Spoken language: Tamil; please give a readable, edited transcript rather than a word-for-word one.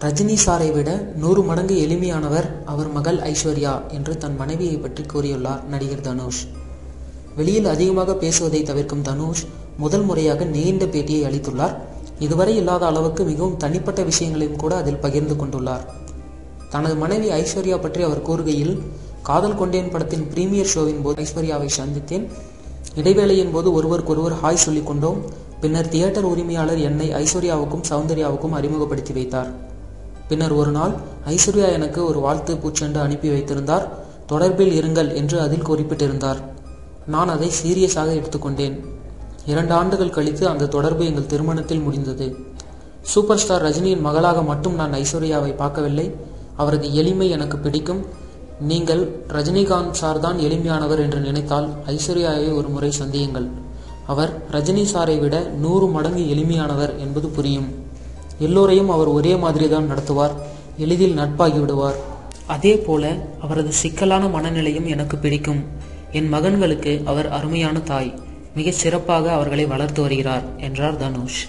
ரஜினி சாரை விட 100 மடங்கு எளிமையானவர் அவர் மகள் ஐஸ்வர்யா என்று தன் மனைவியை பற்றி கூறியுள்ளார் நடிகர் தனுஷ். வெளியில் அதிகமாக பேசுவதை தவிர்க்கும் தனுஷ் முதல் முறையாக நீண்ட பேட்டியை அளித்துள்ளார். இதுவரை இல்லாத அளவுக்கு மிகவும் தனிப்பட்ட விஷயங்களையும் கூட அதில் பகிர்ந்து கொண்டுள்ளார். தனது மனைவி ஐஸ்வர்யா பற்றி அவர் கூறுகையில், காதல் கொண்டேன் படத்தின் பிரீமியர் ஷோவின் போது ஐஸ்வர்யாவை சந்தித்தேன். இடைவேளையின் போது ஒருவருக்கொருவர் ஹாய் சொல்லிக் கொண்டோம். பின்னர் தியேட்டர் உரிமையாளர் என்னை ஐஸ்வர்யாவுக்கும் சௌந்தர்யாவுக்கும் அறிமுகப்படுத்தி வைத்தார். பின்னர் ஒரு நாள் ஐஸ்வர்யா எனக்கு ஒரு வாழ்த்து பூச்செண்டு அனுப்பி வைத்திருந்தார். தொடர்பில் இருங்கள் என்று அதில் குறிப்பிட்டிருந்தார். நான் அதை சீரியஸாக எடுத்துக்கொண்டேன். 2 ஆண்டுகள் கழித்து அந்த தொடர்பு எங்கள் திருமணத்தில் முடிந்தது. சூப்பர் ஸ்டார் ரஜினியின் மகளாக மட்டும் நான் ஐஸ்வர்யாவை பார்க்கவில்லை. அவரது எளிமை எனக்கு பிடிக்கும். நீங்கள் ரஜினிகாந்த் சார் தான் எளிமையானவர் என்று நினைத்தால் ஐஸ்வர்யாவை ஒரு முறை சந்தியுங்கள். அவர் ரஜினி சாரை விட 100 மடங்கு எளிமையானவர் என்பது புரியும். எல்லோரையும் அவர் ஒரே மாதிரி தான் நடத்துவார். எளிதில் நட்பாகி விடுவார். அதே போல அவரது சிக்கலான மனநிலையும் எனக்கு பிடிக்கும். என் மகன்களுக்கு அவர் அருமையான தாய். மிக சிறப்பாக அவர்களை வளர்த்து வருகிறார் என்றார் தனுஷ்.